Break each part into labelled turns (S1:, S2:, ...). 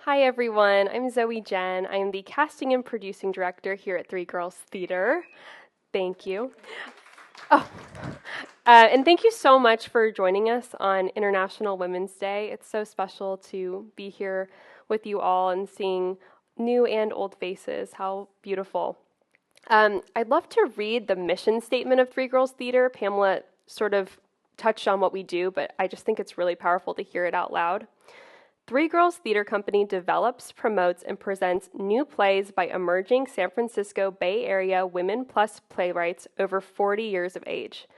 S1: Hi everyone, I'm Zoe Jen. I am the casting and producing director here at Three Girls Theater. Thank you. And thank you so much for joining us on International Women's Day. It's so special to be here with you all and seeing new and old faces. How beautiful. I'd love to read the mission statement of Three Girls Theater. Pamela sort of touched on what we do, but I just think it's really powerful to hear it out loud. Three Girls Theater Company develops, promotes, and presents new plays by emerging San Francisco Bay Area women plus playwrights over 40 years of age.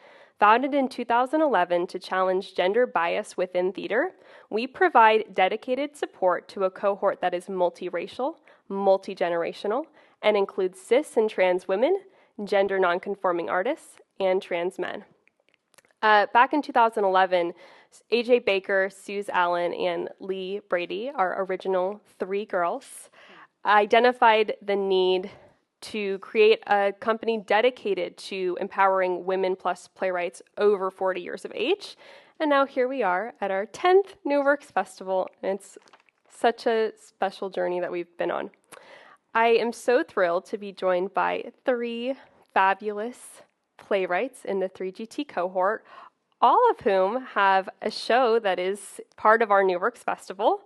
S1: Founded in 2011 to challenge gender bias within theater, we provide dedicated support to a cohort that is multiracial, multi-generational, and includes cis and trans women, gender nonconforming artists, and trans men. Back in 2011, AJ Baker, Suze Allen, and Lee Brady, our original three girls, identified the need to create a company dedicated to empowering women plus playwrights over 40 years of age. And now here we are at our 10th New Works Festival. And it's such a special journey that we've been on. I am so thrilled to be joined by three fabulous playwrights in the 3GT cohort, all of whom have a show that is part of our New Works Festival.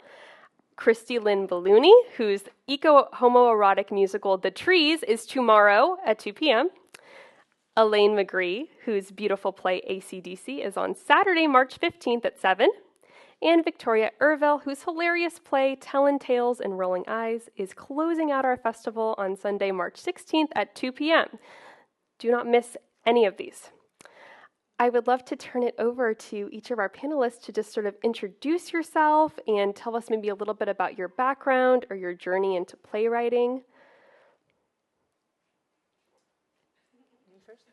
S1: Kristy Lin Billuni, whose eco-homoerotic musical The Trees is tomorrow at 2 p.m. Elaine Magree, whose beautiful play AC/DC is on Saturday, March 15th at 7. And Victoria Erville, whose hilarious play Tellin' Tales and Rolling Eyes is closing out our festival on Sunday, March 16th at 2 p.m. Do not miss any of these. I would love to turn it over to each of our panelists to just sort of introduce yourself and tell us maybe a little bit about your background or your journey into playwriting.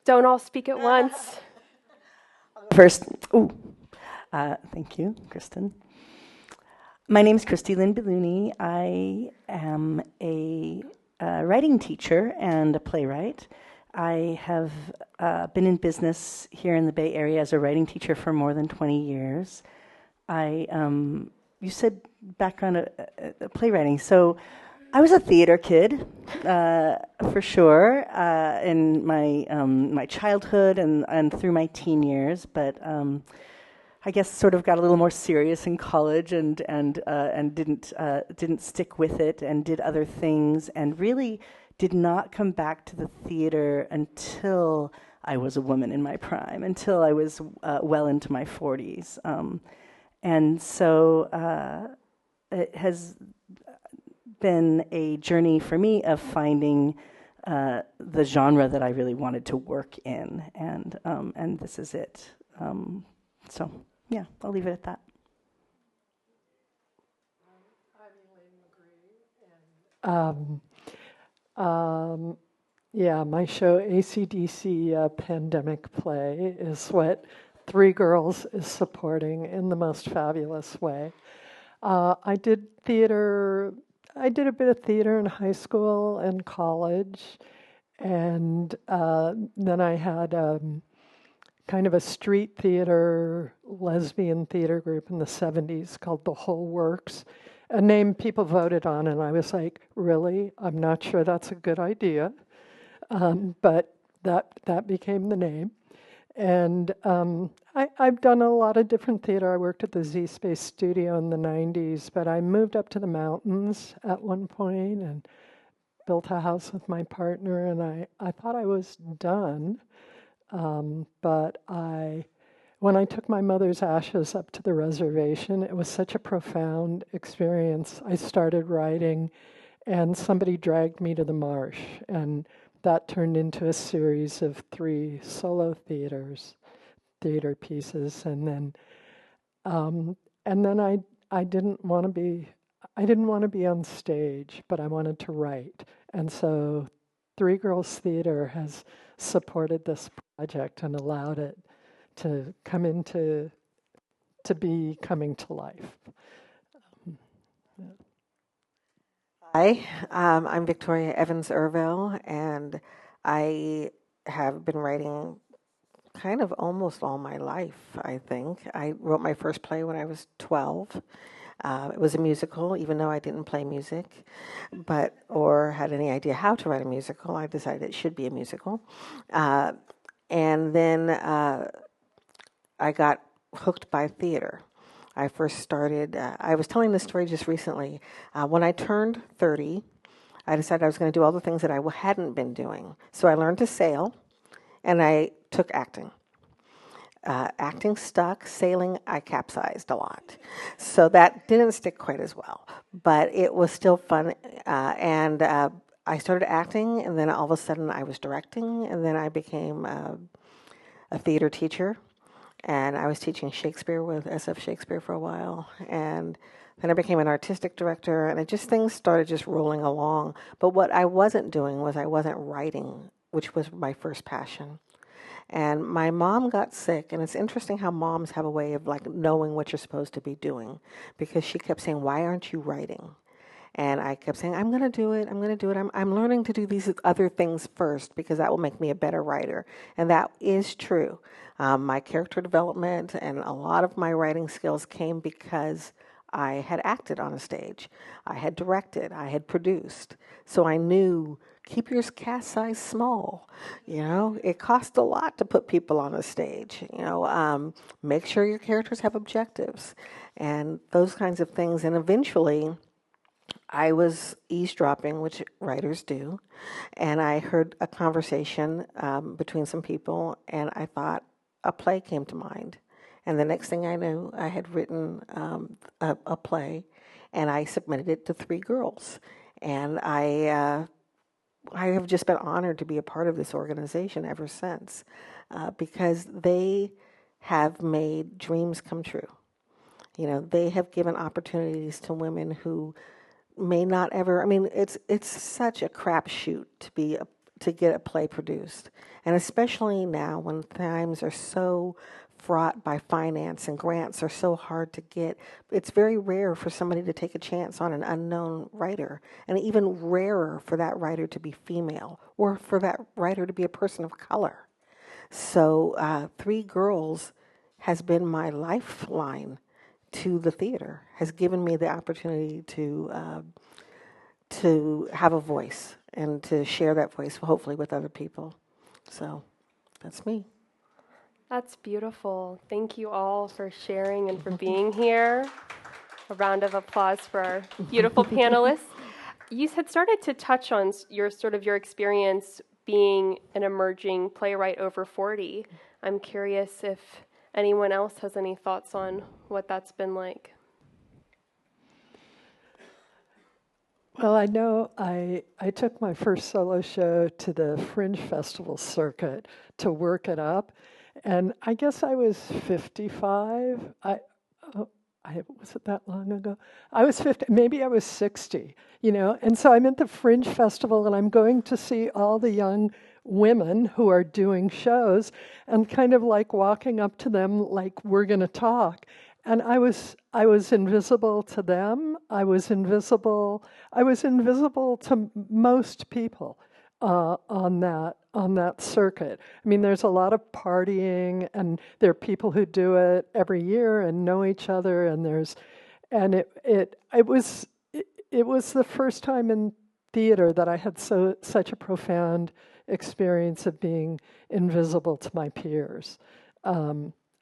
S1: Don't all speak at once.
S2: First, thank you, Kristen. My name is Kristy Lin Billuni. I am a writing teacher and a playwright. I have been in business here in the Bay Area as a writing teacher for more than 20 years. You said background playwriting, so I was a theater kid for sure in my childhood and through my teen years, but I guess sort of got a little more serious in college and didn't stick with it and did other things and really did not come back to the theater until I was a woman in my prime, until I was well into my 40s. And so it has been a journey for me of finding the genre that I really wanted to work in, and this is it. So, yeah, I'll leave it at that.
S3: I'm Elaine Magree, and my show AC/DC Pandemic Play is what Three Girls is supporting in the most fabulous way. I did theater. I did a bit of theater in high school and college, and then I had kind of a street theater, lesbian theater group in the 70s called The Whole Works, a name people voted on, and I was like, really? I'm not sure that's a good idea. But that became the name. And I've done a lot of different theater. I worked at the Z Space Studio in the 90s, but I moved up to the mountains at one point and built a house with my partner, and I thought I was done. But when I took my mother's ashes up to the reservation, it was such a profound experience. I started writing, and somebody dragged me to the marsh, and that turned into a series of 3 solo theater pieces, and then I didn't want to be on stage, but I wanted to write, and so Three Girls Theater has supported this project and allowed it to coming to life.
S4: Hi, I'm Victoria Erville, and I have been writing kind of almost all my life, I think. I wrote my first play when I was 12. It was a musical, even though I didn't play music, or had any idea how to write a musical. I decided it should be a musical. And then I got hooked by theater. I first started, I was telling this story just recently. When I turned 30, I decided I was going to do all the things that I hadn't been doing. So I learned to sail, and I took acting. Acting stuck, sailing, I capsized a lot. So that didn't stick quite as well, but it was still fun. And I started acting, and then all of a sudden I was directing, and then I became a theater teacher. And I was teaching Shakespeare with SF Shakespeare for a while. And then I became an artistic director, and things started just rolling along. But what I wasn't doing was I wasn't writing, which was my first passion. And my mom got sick, and it's interesting how moms have a way of like knowing what you're supposed to be doing, because she kept saying, "Why aren't you writing?" And I kept saying, "I'm going to do it. I'm going to do it. I'm learning to do these other things first, because that will make me a better writer." And that is true. My character development and a lot of my writing skills came because I had acted on a stage. I had directed. I had produced. So I knew, keep your cast size small. It costs a lot to put people on a stage. Make sure your characters have objectives and those kinds of things. And eventually, I was eavesdropping, which writers do, and I heard a conversation between some people, and I thought a play came to mind. And the next thing I knew, I had written a play, and I submitted it to 3 girls. And I have just been honored to be a part of this organization ever since, because they have made dreams come true. They have given opportunities to women who may not ever. I mean, it's such a crapshoot to get a play produced, and especially now when times are so fraught by finance and grants are so hard to get. It's very rare for somebody to take a chance on an unknown writer, and even rarer for that writer to be female or for that writer to be a person of color. So 3 Girls has been my lifeline to the theater, has given me the opportunity to have a voice and to share that voice, hopefully, with other people. So that's me.
S1: That's beautiful. Thank you all for sharing and for being here. A round of applause for our beautiful panelists. You had started to touch on your experience being an emerging playwright over 40. I'm curious if anyone else has any thoughts on what that's been like.
S3: Well, I know I took my first solo show to the Fringe Festival circuit to work it up, and I guess I was 55. Was it that long ago? I was 50, maybe I was 60, and so I'm at the Fringe Festival, and I'm going to see all the young women who are doing shows, and kind of like walking up to them like we're going to talk. And I was invisible to them. I was invisible to most people on that circuit. I mean, there's a lot of partying, and there are people who do it every year and know each other. And it was the first time in theater that I had such a profound experience of being invisible to my peers.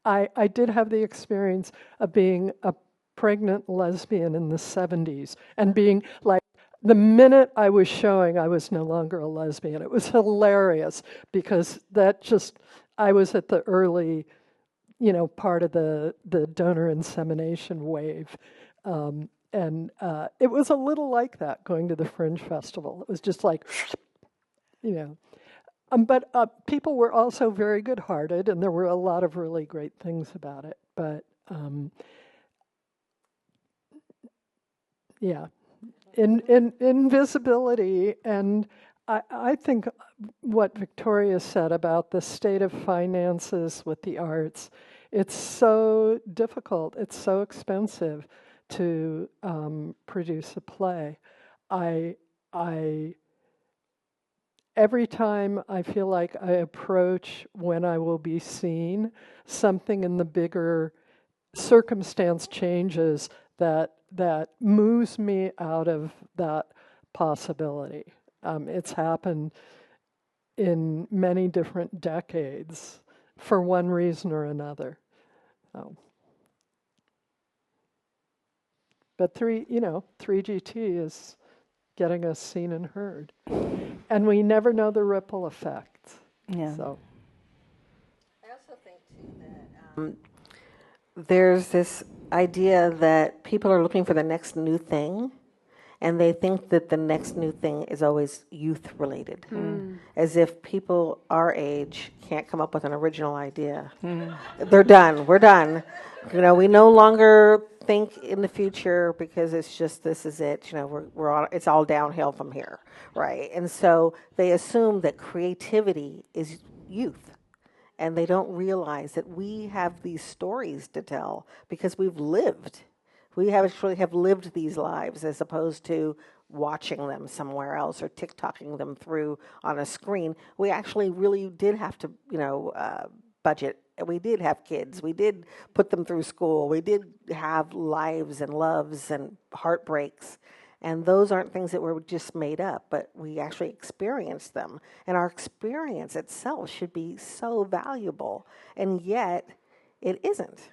S3: I did have the experience of being a pregnant lesbian in the 70s and being like, the minute I was showing, I was no longer a lesbian. It was hilarious because I was at the early, part of the donor insemination wave. And it was a little like that going to the Fringe Festival. It was just like, But people were also very good-hearted, and there were a lot of really great things about it. But invisibility, and I think what Victoria said about the state of finances with the arts, it's so difficult, it's so expensive to produce a play. Every time I feel like I approach when I will be seen, something in the bigger circumstance changes that moves me out of that possibility. It's happened in many different decades for one reason or another. But 3GT is getting us seen and heard. And we never know the ripple effect.
S2: Yeah.
S3: So
S4: I also think, too, that there's this idea that people are looking for the next new thing, and they think that the next new thing is always youth-related, as if people our age can't come up with an original idea. They're done. We're done. We no longer think in the future because it's just this is it. We're on. It's all downhill from here, right? And so they assume that creativity is youth. And they don't realize that we have these stories to tell because we've lived. We actually have lived these lives as opposed to watching them somewhere else or TikToking them through on a screen. We actually really did have to, budget. We did have kids. We did put them through school. We did have lives and loves and heartbreaks. And those aren't things that were just made up, but we actually experienced them. And our experience itself should be so valuable. And yet, it isn't.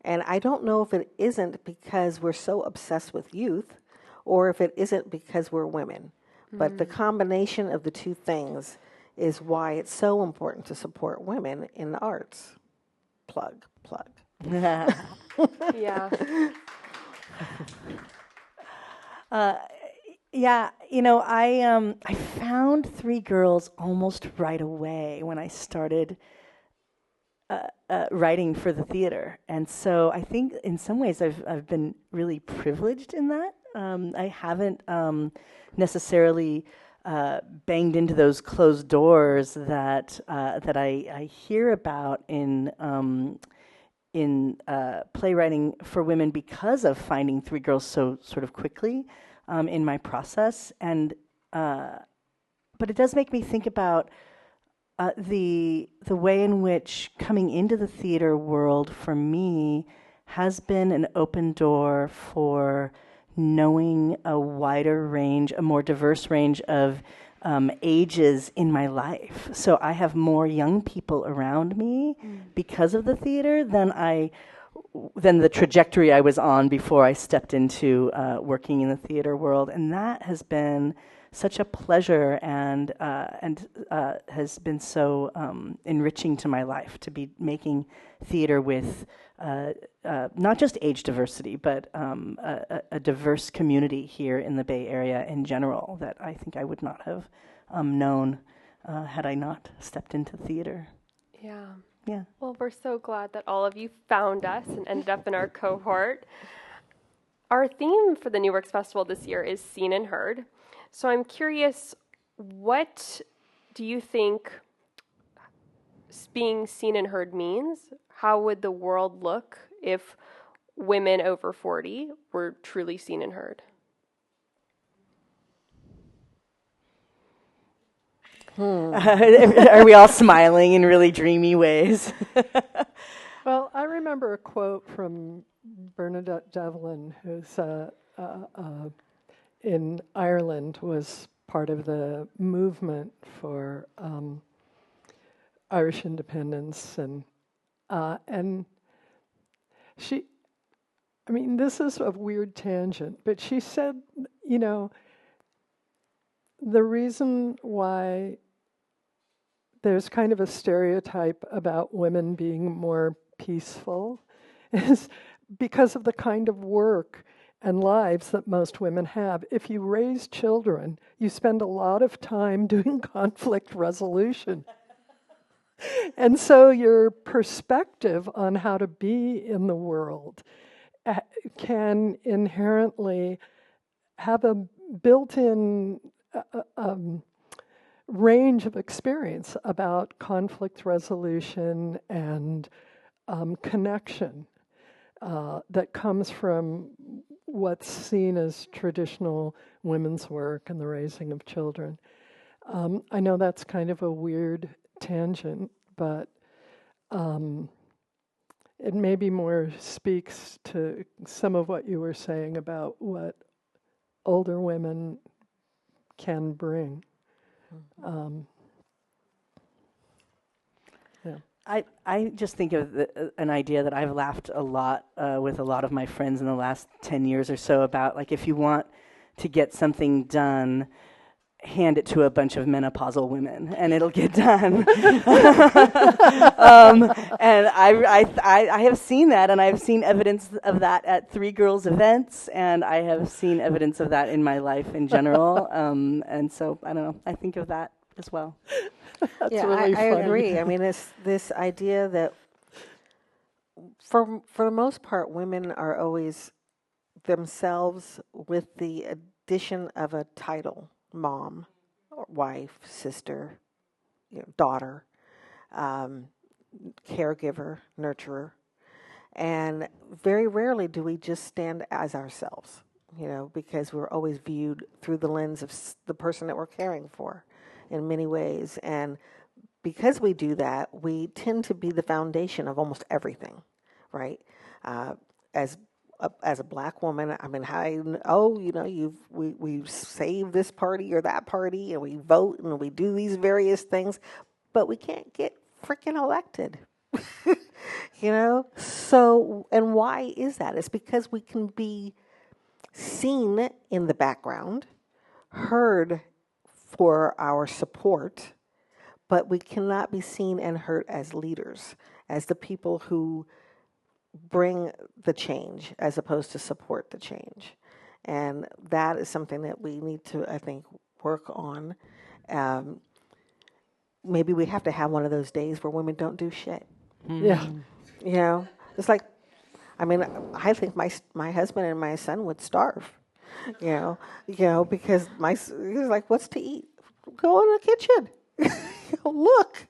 S4: And I don't know if it isn't because we're so obsessed with youth or if it isn't because we're women. But the combination of the two things is why it's so important to support women in the arts. Plug.
S1: Yeah.
S2: I found Three Girls almost right away when I started writing for the theater, and so I think in some ways I've been really privileged in that. I haven't necessarily banged into those closed doors that I hear about in playwriting for women because of finding Three Girls so sort of quickly in my process, and but it does make me think about the way in which coming into the theater world for me has been an open door for knowing a wider range, a more diverse range of ages in my life. So I have more young people around me because of the theater than the trajectory I was on before I stepped into working in the theater world, and that has been such a pleasure and has been so enriching to my life to be making theater with not just age diversity, but a diverse community here in the Bay Area in general that I think I would not have known had I not stepped into theater.
S1: Yeah.
S2: Yeah.
S1: Well, we're so glad that all of you found us and ended up in our cohort. Our theme for the New Works Festival this year is Seen and Heard. So I'm curious, what do you think being seen and heard means? How would the world look if women over 40 were truly seen and heard?
S2: Are we all smiling in really dreamy ways?
S3: Well, I remember a quote from Bernadette Devlin, who's in Ireland, was part of the movement for Irish independence, and she, I mean, this is a weird tangent, but she said, the reason why there's kind of a stereotype about women being more peaceful is because of the kind of work and lives that most women have. If you raise children, you spend a lot of time doing conflict resolution. And so your perspective on how to be in the world can inherently have a built-in range of experience about conflict resolution and connection that comes from what's seen as traditional women's work and the raising of children. I know that's kind of a weird tangent, but it maybe more speaks to some of what you were saying about what older women can bring. Yeah.
S2: I just think of an idea that I've laughed a lot with a lot of my friends in the last 10 years or so about, like, if you want to get something done, hand it to a bunch of menopausal women and it'll get done. And I have seen that, and I've seen evidence of that at Three Girls events, and I have seen evidence of that in my life in general. And so, I don't know, I think of that as well.
S3: That's
S4: yeah,
S3: really
S4: I
S3: funny.
S4: agree. I mean, this idea that for the most part, women are always themselves with the addition of a title: mom, or wife, sister, daughter, caregiver, nurturer, and very rarely do we just stand as ourselves. Because we're always viewed through the lens of the person that we're caring for, in many ways, and because we do that, we tend to be the foundation of almost everything, right? As a black woman, I mean, we save this party or that party, and we vote and we do these various things, but we can't get freaking elected. So, and why is that? It's because we can be seen in the background, heard for our support, but we cannot be seen and heard as leaders, as the people who bring the change as opposed to support the change. And that is something that we need to, I think, work on. Maybe we have to have one of those days where women don't do shit.
S3: Yeah.
S4: It's like, I think my husband and my son would starve. Because he's like, what's to eat? Go in the kitchen. Look,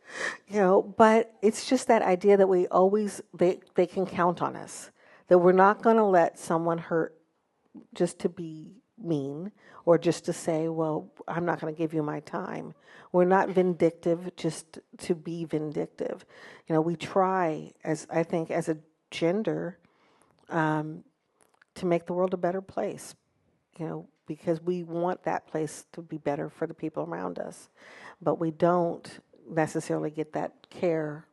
S4: but it's just that idea that we always, they can count on us, that we're not going to let someone hurt just to be mean or just to say, well, I'm not going to give you my time. We're not vindictive just to be vindictive. We try, as a gender, to make the world a better place, because we want that place to be better for the people around us. But we don't necessarily get that care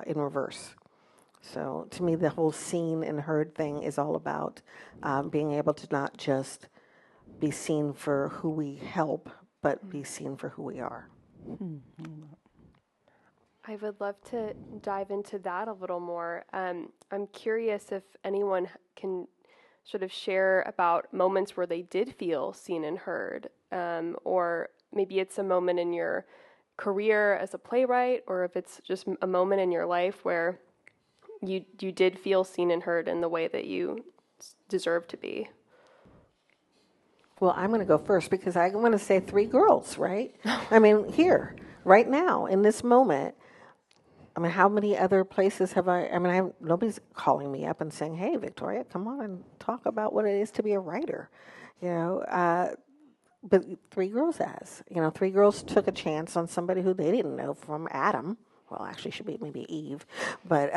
S4: in reverse. So to me, the whole seen and heard thing is all about being able to not just be seen for who we help, but be seen for who we are.
S1: I would love to dive into that a little more. I'm curious if anyone can sort of share about moments where they did feel seen and heard, or maybe it's a moment in your career as a playwright, or if it's just a moment in your life where you did feel seen and heard in the way that you deserve to be.
S4: Well, I'm going to go first because I want to say Three Girls, right? Here, right now, in this moment. How many other places have nobody's calling me up and saying, hey, Victoria, come on and talk about what it is to be a writer, but Three Girls has. Three Girls took a chance on somebody who they didn't know from Adam. Well, actually, should be maybe Eve, but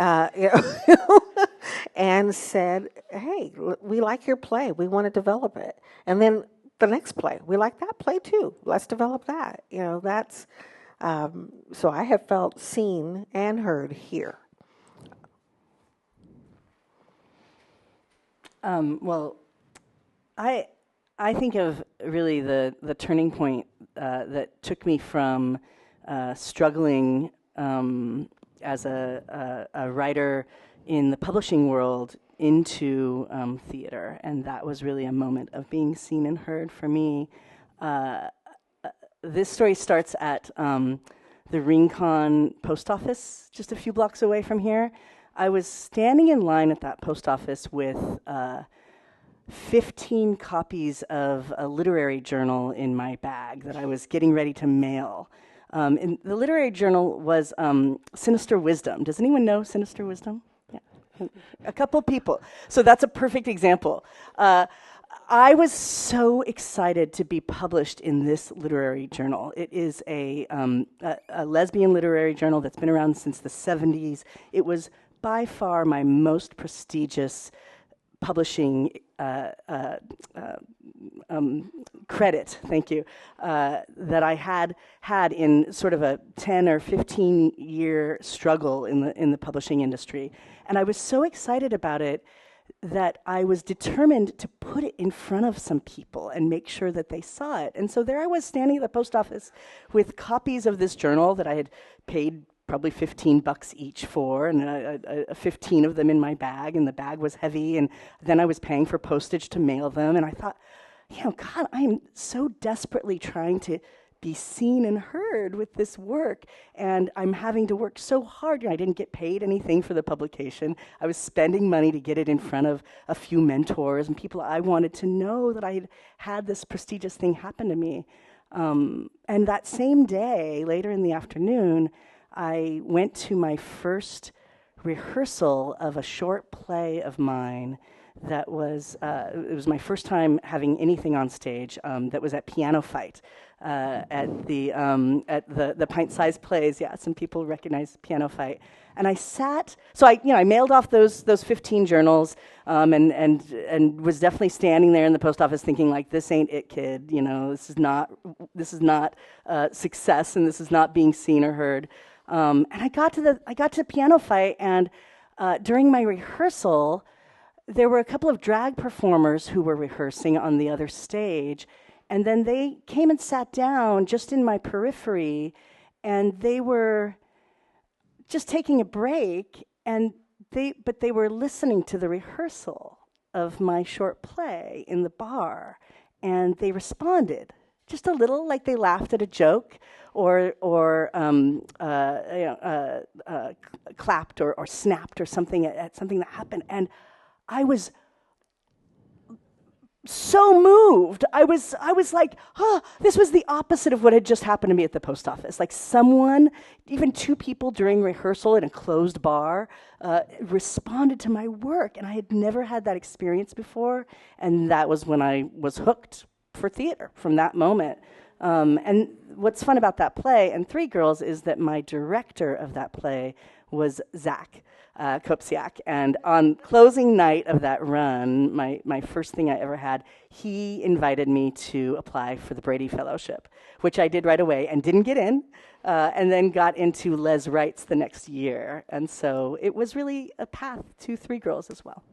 S4: and said, "Hey, we like your play. We want to develop it." And then the next play, we like that play too. Let's develop that. That's so I have felt seen and heard here.
S2: Well, I think of really the turning point that took me from struggling as a writer in the publishing world into theater, and that was really a moment of being seen and heard for me. This story starts at the Rincon post office, just a few blocks away from here. I was standing in line at that post office with 15 copies of a literary journal in my bag that I was getting ready to mail. And the literary journal was Sinister Wisdom. Does anyone know Sinister Wisdom? Yeah. A couple people. So that's a perfect example. I was so excited to be published in this literary journal. It is a lesbian literary journal that's been around since the 70s. It was by far my most prestigious publishing credit, thank you, that I had in sort of a 10 or 15 year struggle in the publishing industry. And I was so excited about it that I was determined to put it in front of some people and make sure that they saw it. And so there I was standing at the post office with copies of this journal that I had paid probably $15 each for, and 15 of them in my bag, and the bag was heavy, and then I was paying for postage to mail them, and I thought, God, I am so desperately trying to be seen and heard with this work, and I'm having to work so hard. I didn't get paid anything for the publication. I was spending money to get it in front of a few mentors and people I wanted to know that I had this prestigious thing happen to me. And that same day, later in the afternoon, I went to my first rehearsal of a short play of mine that was, it was my first time having anything on stage, that was at Piano Fight, at the pint-sized plays. Yeah, some people recognize Piano Fight. And I sat, so I mailed off those 15 journals, and was definitely standing there in the post office thinking, like, this ain't it, kid. This is not success, and this is not being seen or heard. And I got to Piano Fight, and during my rehearsal, there were a couple of drag performers who were rehearsing on the other stage, and then they came and sat down just in my periphery, and they were just taking a break, but they were listening to the rehearsal of my short play in the bar, and they responded just a little, like they laughed at a joke, or clapped or snapped or something at something that happened. And I was so moved. I was like, this was the opposite of what had just happened to me at the post office. Like someone, even two people during rehearsal in a closed bar, responded to my work, and I had never had that experience before. And that was when I was hooked for theater from that moment. And what's fun about that play and Three Girls is that my director of that play was Zach Kopsiak. And on closing night of that run, my first thing I ever had, he invited me to apply for the Brady Fellowship, which I did right away and didn't get in, and then got into Les Wrights the next year. And so it was really a path to Three Girls as well.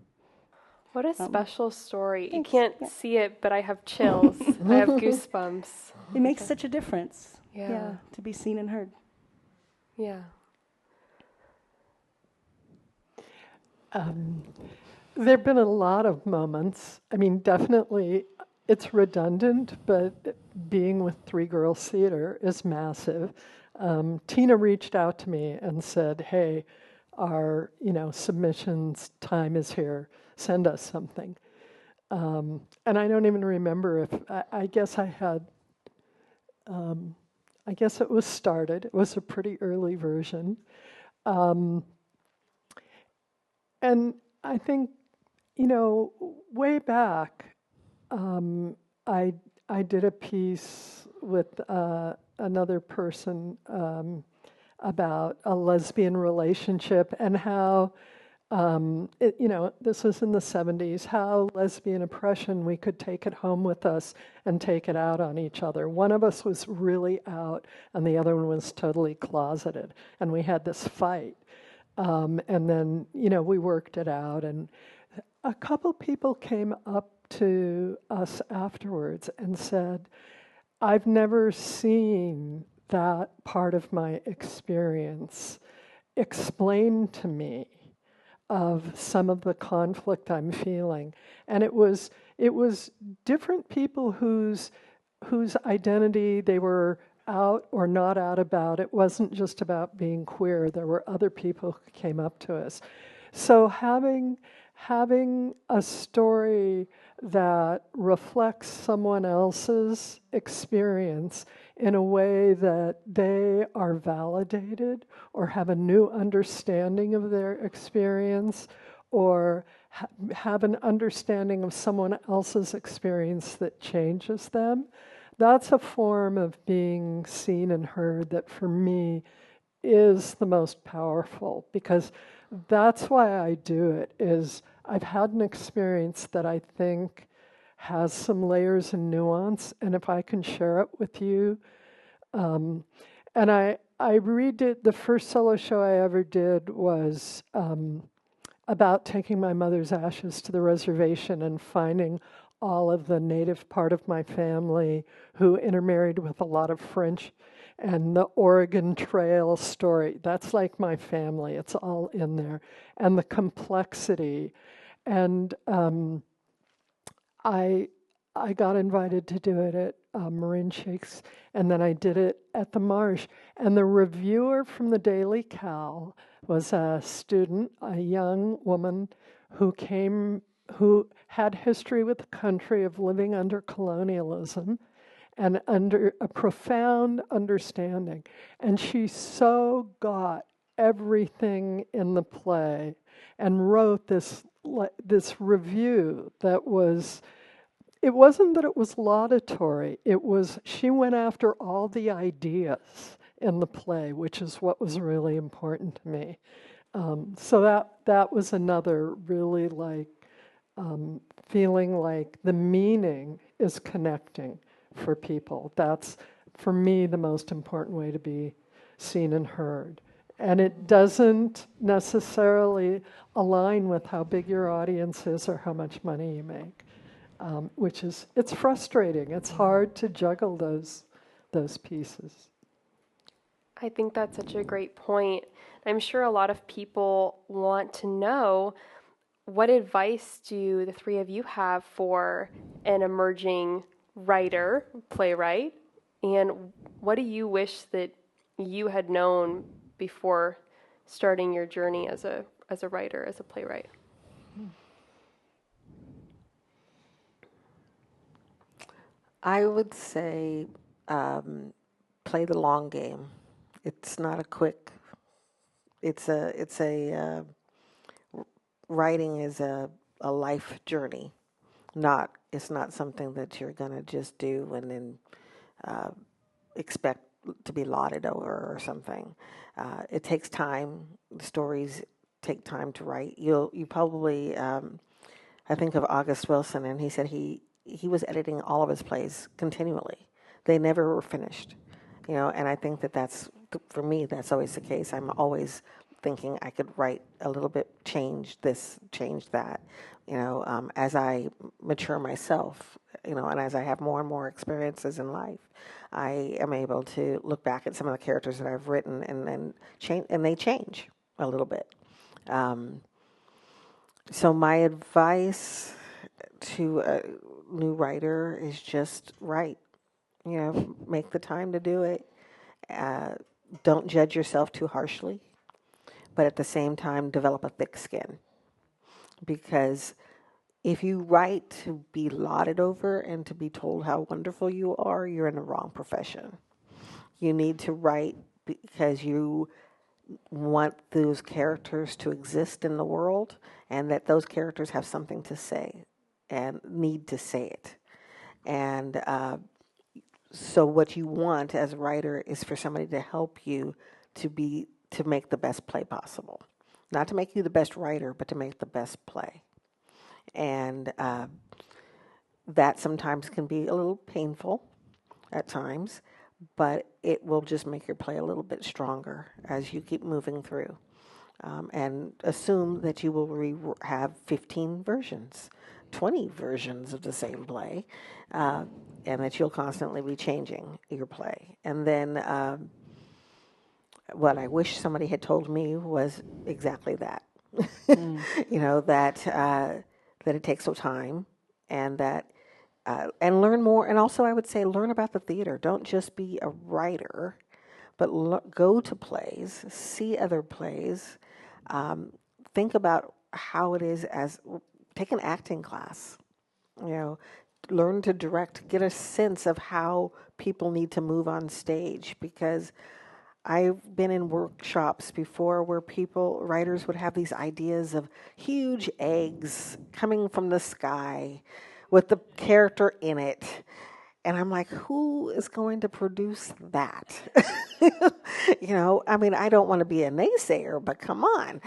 S1: What a special story. Thanks. You can't see it, but I have chills. I have goosebumps.
S2: It makes such a difference. Yeah, to be seen and heard.
S1: Yeah.
S3: There have been a lot of moments. I mean, definitely it's redundant, but being with Three Girls Theater is massive. Tina reached out to me and said, hey, our submissions time is here. Send us something. And I don't even remember if, I guess I had, I guess it was started. It was a pretty early version. And I think, way back, I did a piece with another person about a lesbian relationship and how, this was in the 70s, how lesbian oppression, we could take it home with us and take it out on each other. One of us was really out and the other one was totally closeted. And we had this fight. And then, we worked it out. And a couple people came up to us afterwards and said, I've never seen that part of my experience explained to me, of some of the conflict I'm feeling. And it was different people whose identity they were out or not out about. It wasn't just about being queer. There were other people who came up to us. So having a story that reflects someone else's experience in a way that they are validated or have a new understanding of their experience or have an understanding of someone else's experience that changes them, that's a form of being seen and heard that for me is the most powerful, because that's why I do it. Is I've had an experience that I think has some layers and nuance, and if I can share it with you, and I redid the first solo show I ever did was about taking my mother's ashes to the reservation and finding all of the native part of my family who intermarried with a lot of French, and the Oregon Trail story. That's like my family. It's all in there. And the complexity. And I got invited to do it at Marin Shakes, and then I did it at the Marsh. And the reviewer from the Daily Cal was a student, a young woman who had history with the country of living under colonialism and under a profound understanding. And she so got everything in the play and wrote this review that was, it wasn't that it was laudatory, it was, she went after all the ideas in the play, which is what was really important to me. So that was another really feeling like the meaning is connecting for people. That's, for me, the most important way to be seen and heard. And it doesn't necessarily align with how big your audience is or how much money you make, which is, it's frustrating. It's hard to juggle those pieces.
S1: I think that's such a great point. I'm sure a lot of people want to know, what advice do the three of you have for an emerging writer, playwright, and what do you wish that you had known before starting your journey as a writer, as a playwright?
S4: I would say play the long game. It's not a quick. Writing is a life journey. It's not something that you're gonna just do and then expect to be lauded over or something. It takes time. The stories take time to write. You probably I think of August Wilson, and he said he was editing all of his plays continually. They never were finished, and I think that's, for me, that's always the case. I'm always thinking I could write a little bit, change this, change that, as I mature myself, and as I have more and more experiences in life, I am able to look back at some of the characters that I've written and then change, and they change a little bit. So my advice to a new writer is just write. Make the time to do it. Don't judge yourself too harshly, but at the same time, develop a thick skin. Because if you write to be lauded over and to be told how wonderful you are, you're in the wrong profession. You need to write because you want those characters to exist in the world, and that those characters have something to say and need to say it. And so what you want as a writer is for somebody to help you to make the best play possible. Not to make you the best writer, but to make the best play. And that sometimes can be a little painful at times, but it will just make your play a little bit stronger as you keep moving through. And assume that you will have 15 versions, 20 versions of the same play, and that you'll constantly be changing your play. And then what I wish somebody had told me was exactly that. That it takes some time, and that and learn more. And also, I would say, learn about the theater. Don't just be a writer, but go to plays, see other plays, think about how it is take an acting class, learn to direct, get a sense of how people need to move on stage, because I've been in workshops before where writers would have these ideas of huge eggs coming from the sky with the character in it. And I'm like, who is going to produce that? I mean, I don't want to be a naysayer, but come on.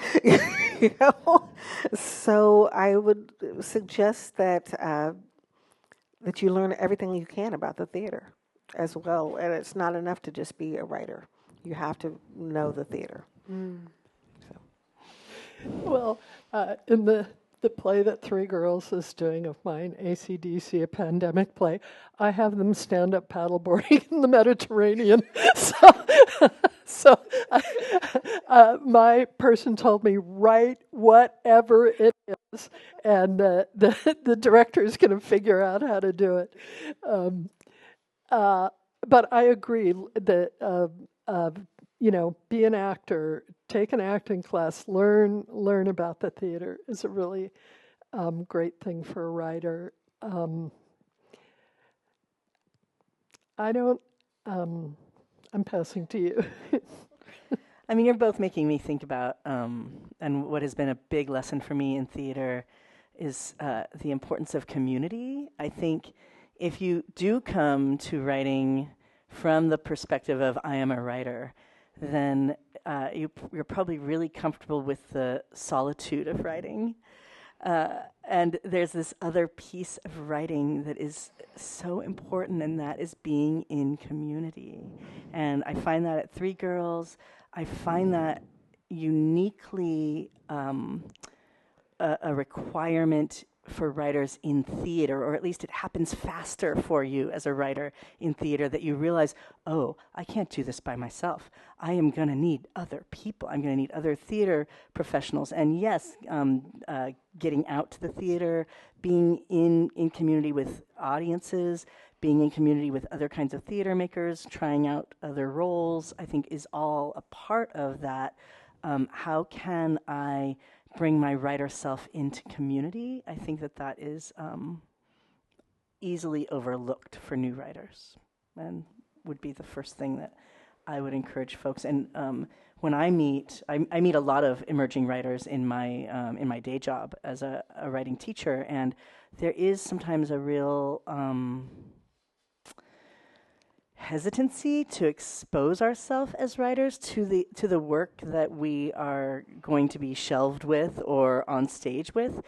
S4: So I would suggest that you learn everything you can about the theater as well. And it's not enough to just be a writer. You have to know the theater.
S3: Well, in the play that Three Girls is doing of mine, AC/DC, a pandemic play, I have them stand up paddleboarding in the Mediterranean. So my person told me, write whatever it is, and the director is going to figure out how to do it. But I agree that be an actor, take an acting class, learn about the theater is a really great thing for a writer. I'm passing to you.
S2: I mean, you're both making me think about, and what has been a big lesson for me in theater is the importance of community. I think if you do come to writing from the perspective of I am a writer, then you're probably really comfortable with the solitude of writing. And there's this other piece of writing that is so important, and that is being in community. And I find that at Three Girls, I find that uniquely a requirement for writers in theater, or at least it happens faster for you as a writer in theater, that you realize, oh, I can't do this by myself. I am going to need other people. I'm going to need other theater professionals. And yes, getting out to the theater, being in community with audiences, being in community with other kinds of theater makers, trying out other roles, I think is all a part of that. How can I bring my writer self into community? I think that is easily overlooked for new writers, and would be the first thing that I would encourage folks. And when I meet a lot of emerging writers in my day job as a writing teacher, and there is sometimes a real hesitancy to expose ourselves as writers to the work that we are going to be shelved with or on stage with.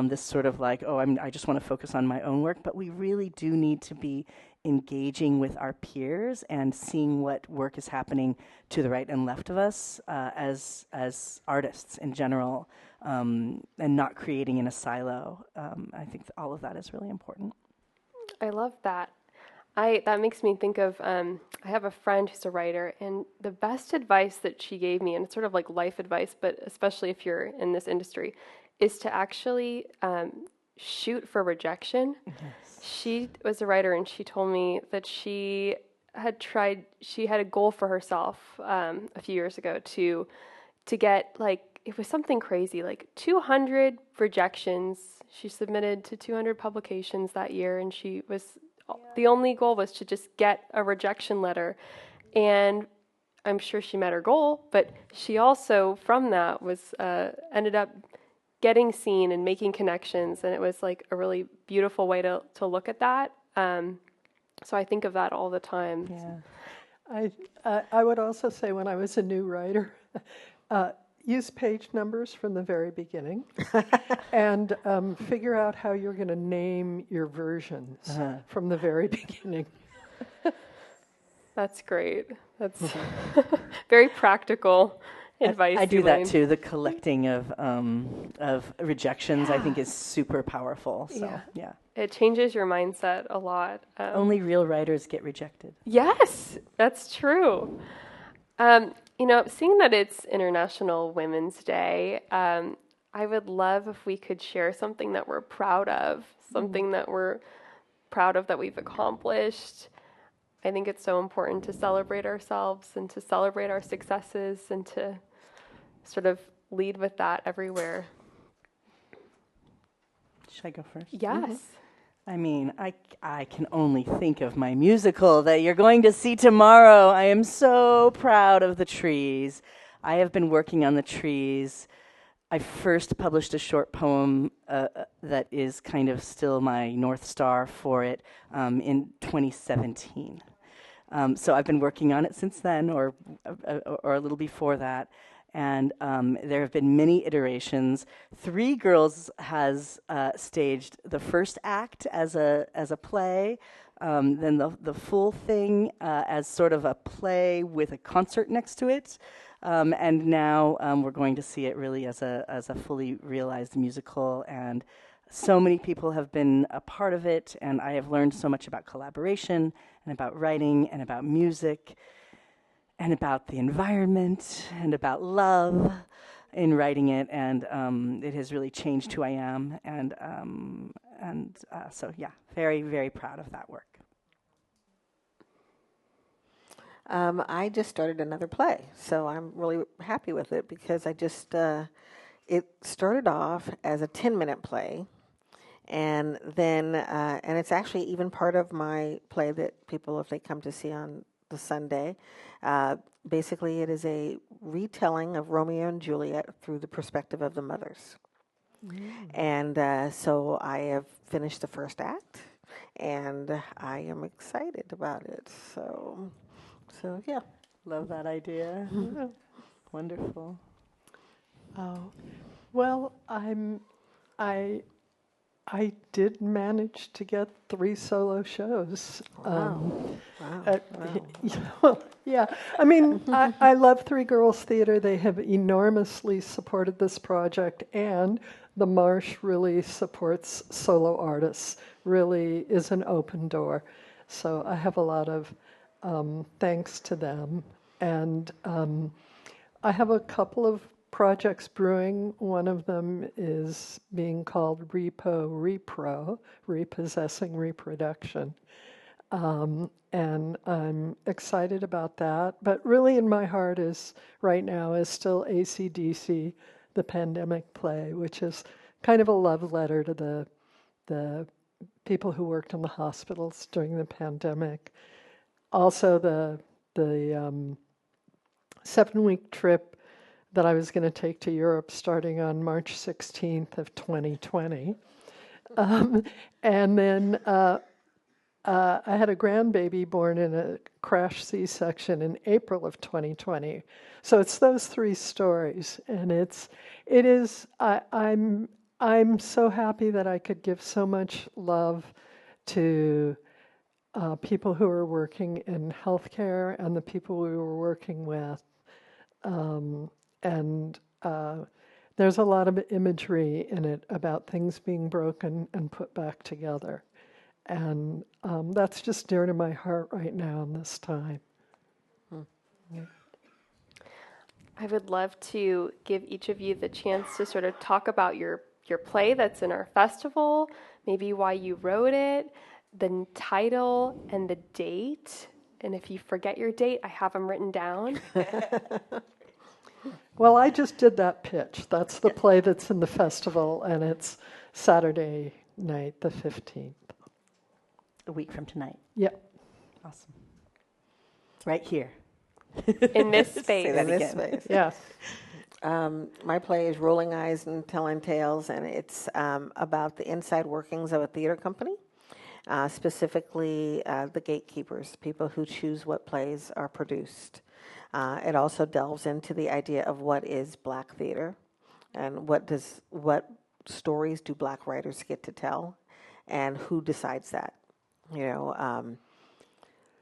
S2: This sort of like, I just want to focus on my own work, but we really do need to be engaging with our peers and seeing what work is happening to the right and left of us as artists in general, and not creating in a silo. I think all of that is really important.
S1: I love that. That makes me think of, I have a friend who's a writer, and the best advice that she gave me, and it's sort of like life advice, but especially if you're in this industry, is to actually shoot for rejection. Yes. She was a writer, and she told me that she had a goal for herself a few years ago to get, like, it was something crazy, like 200 rejections. She submitted to 200 publications that year, and the only goal was to just get a rejection letter. And I'm sure she met her goal, but she also, from that, was ended up getting seen and making connections. And it was like a really beautiful way to look at that. So I think of that all the time.
S3: Yeah. I would also say, when I was a new writer, use page numbers from the very beginning, and figure out how you're going to name your versions from the very beginning.
S1: That's great. That's very practical advice.
S2: I do that too. The collecting of rejections, I think, is super powerful. So yeah.
S1: It changes your mindset a lot.
S2: Only real writers get rejected.
S1: Yes, that's true. Seeing that it's International Women's Day, I would love if we could share something that we're proud of, something that we're proud of that we've accomplished. I think it's so important to celebrate ourselves and to celebrate our successes and to sort of lead with that everywhere.
S2: Should I go first?
S1: Yes.
S2: Mm-hmm. I mean, I can only think of my musical that you're going to see tomorrow. I am so proud of the trees. I have been working on the trees. I first published a short poem that is kind of still my North Star for it in 2017. So I've been working on it since then, or a little before that. And there have been many iterations. Three Girls has staged the first act as a play, then the full thing as sort of a play with a concert next to it, and now we're going to see it really as a fully realized musical. And so many people have been a part of it, and I have learned so much about collaboration and about writing and about music and about the environment and about love in writing it, and it has really changed who I am, and so yeah, very, very proud of that work.
S4: I just started another play, so I'm really happy with it because I just, it started off as a 10-minute play, and then, and it's actually even part of my play that people, if they come to see on the Sunday, basically it is a retelling of Romeo and Juliet through the perspective of the mothers. And so I have finished the first act, and I am excited about it, so yeah.
S2: Love that idea. Wonderful.
S3: Oh, well, I did manage to get 3 solo shows.
S4: Wow.
S3: Yeah. I mean, I love Three Girls Theater. They have enormously supported this project, and the Marsh really supports solo artists, really is an open door. So I have a lot of thanks to them. And I have a couple of projects brewing. One of them is being called Repro, Repossessing Reproduction. And I'm excited about that. But really in my heart is, right now, is still AC/DC, the pandemic play, which is kind of a love letter to the people who worked in the hospitals during the pandemic. Also, the 7-week trip that I was going to take to Europe starting on March 16th of 2020. And then I had a grandbaby born in a crash C-section in April of 2020. So it's those 3 stories, and I'm so happy that I could give so much love to people who are working in healthcare and the people we were working with. And there's a lot of imagery in it about things being broken and put back together. And that's just dear to my heart right now in this time.
S4: Yeah.
S1: I would love to give each of you the chance to sort of talk about your play that's in our festival, maybe why you wrote it, the title and the date. And if you forget your date, I have them written down.
S3: Well, I just did that pitch. That's the play that's in the festival, and it's Saturday night, the 15th.
S2: A week from tonight.
S3: Yep.
S2: Awesome. Right here.
S1: In this space.
S2: Say that
S4: In this
S2: again.
S4: space.
S3: Yes.
S4: My play is Rolling Eyes and Telling Tales, and it's about the inside workings of a theater company, specifically the gatekeepers, people who choose what plays are produced. It also delves into the idea of what is Black theater, and what stories do Black writers get to tell, and who decides that.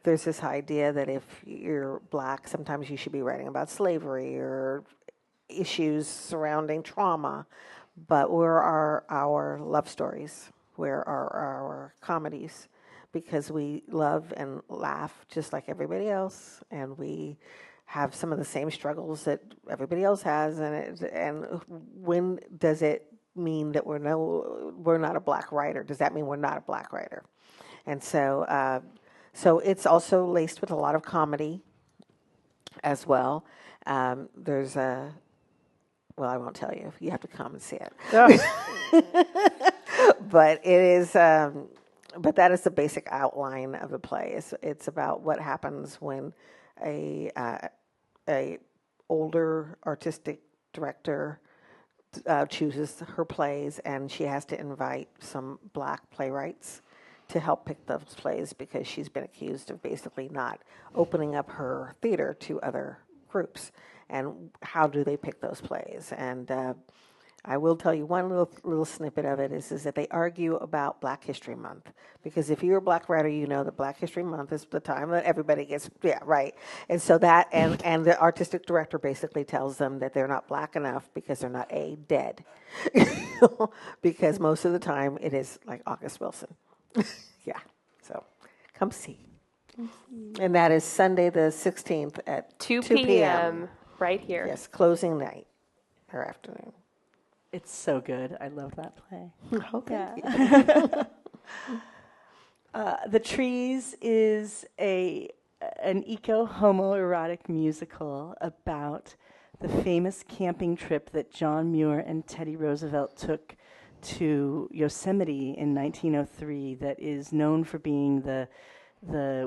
S4: There's this idea that if you're Black, sometimes you should be writing about slavery or issues surrounding trauma, but where are our love stories? Where are our comedies? Because we love and laugh just like everybody else, and we have some of the same struggles that everybody else has, and when does it mean that we're not a Black writer? Does that mean we're not a Black writer? And so it's also laced with a lot of comedy as well. There's well, I won't tell you. You have to come and see it. But it is. But that is the basic outline of the play. It's about what happens when a older artistic director chooses her plays, and she has to invite some Black playwrights to help pick those plays because she's been accused of basically not opening up her theater to other groups. And how do they pick those plays? And I will tell you one little snippet of it is that they argue about Black History Month. Because if you're a Black writer, you know that Black History Month is the time that everybody gets, yeah, right. And so that, and the artistic director basically tells them that they're not Black enough because they're not dead. Because most of the time it is like August Wilson. Yeah, so come see. And that is Sunday the 16th at
S1: 2 p.m. right here.
S4: Yes, closing night or afternoon.
S2: It's so good. I love that play.
S4: Okay.
S2: Yeah. The Trees is an eco-homoerotic musical about the famous camping trip that John Muir and Teddy Roosevelt took to Yosemite in 1903 that is known for being the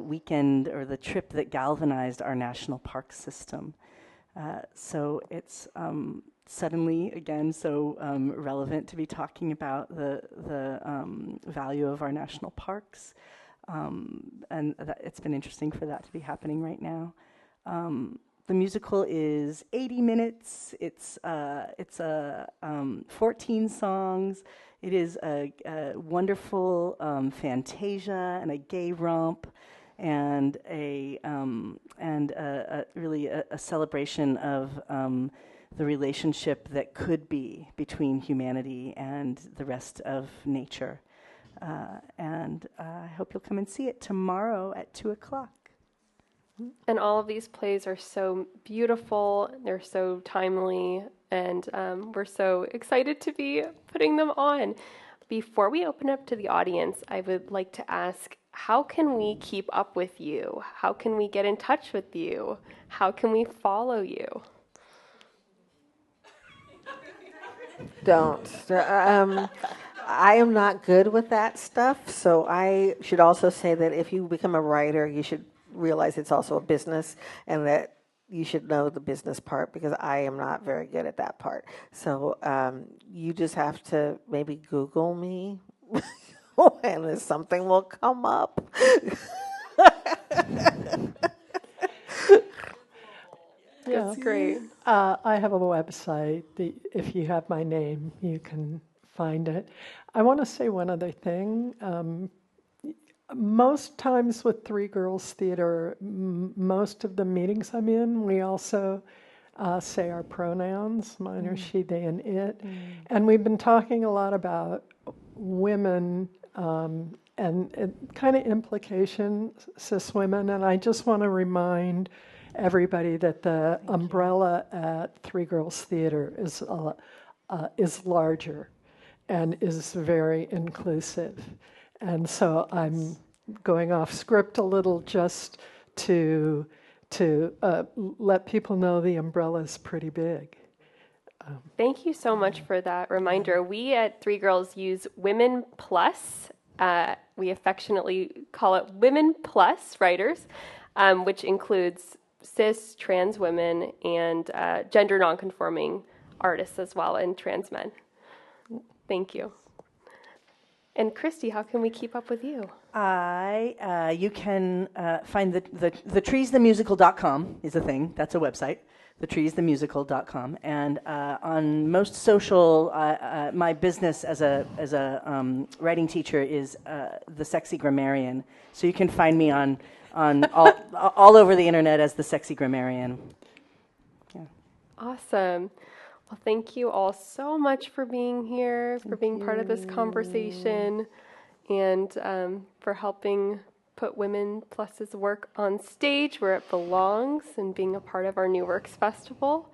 S2: weekend or the trip that galvanized our national park system. So it's suddenly, again, so relevant to be talking about the value of our national parks. And it's been interesting for that to be happening right now. The musical is 80 minutes. It's 14 songs. It is a wonderful fantasia and a gay romp, and really a celebration of the relationship that could be between humanity and the rest of nature. And I hope you'll come and see it tomorrow at 2:00.
S1: And all of these plays are so beautiful, they're so timely, and we're so excited to be putting them on. Before we open up to the audience, I would like to ask, how can we keep up with you? How can we get in touch with you? How can we follow you?
S4: Don't. I am not good with that stuff, so I should also say that if you become a writer, you should realize it's also a business and that you should know the business part because I am not very good at that part. So you just have to maybe Google me and something will come up.
S1: Yeah, that's great.
S3: I have a website. If you have my name, you can find it. I want to say one other thing. Most times with Three Girls Theater, most of the meetings I'm in, we also say our pronouns. Mine are she, they, and it. And we've been talking a lot about women and kind of implication, cis women. And I just want to remind everybody that the umbrella at Three Girls Theater is larger and is very inclusive. And so I'm going off script a little just to let people know the umbrella is pretty big.
S1: Thank you so much for that reminder. We at Three Girls use Women Plus. We affectionately call it Women Plus writers, which includes cis, trans women, and gender nonconforming artists as well, and trans men. Thank you. And Kristy, how can we keep up with you?
S2: You can find the treesthemusical.com is a thing. That's a website. Treesthemusical.com. And on most social, my business as a writing teacher is the Sexy Grammarian. So you can find me on all over the internet as the Sexy Grammarian. Yeah.
S1: Awesome. Well, thank you all so much for being here, for being part of this conversation, and for helping put Women Plus's work on stage where it belongs and being a part of our New Works Festival.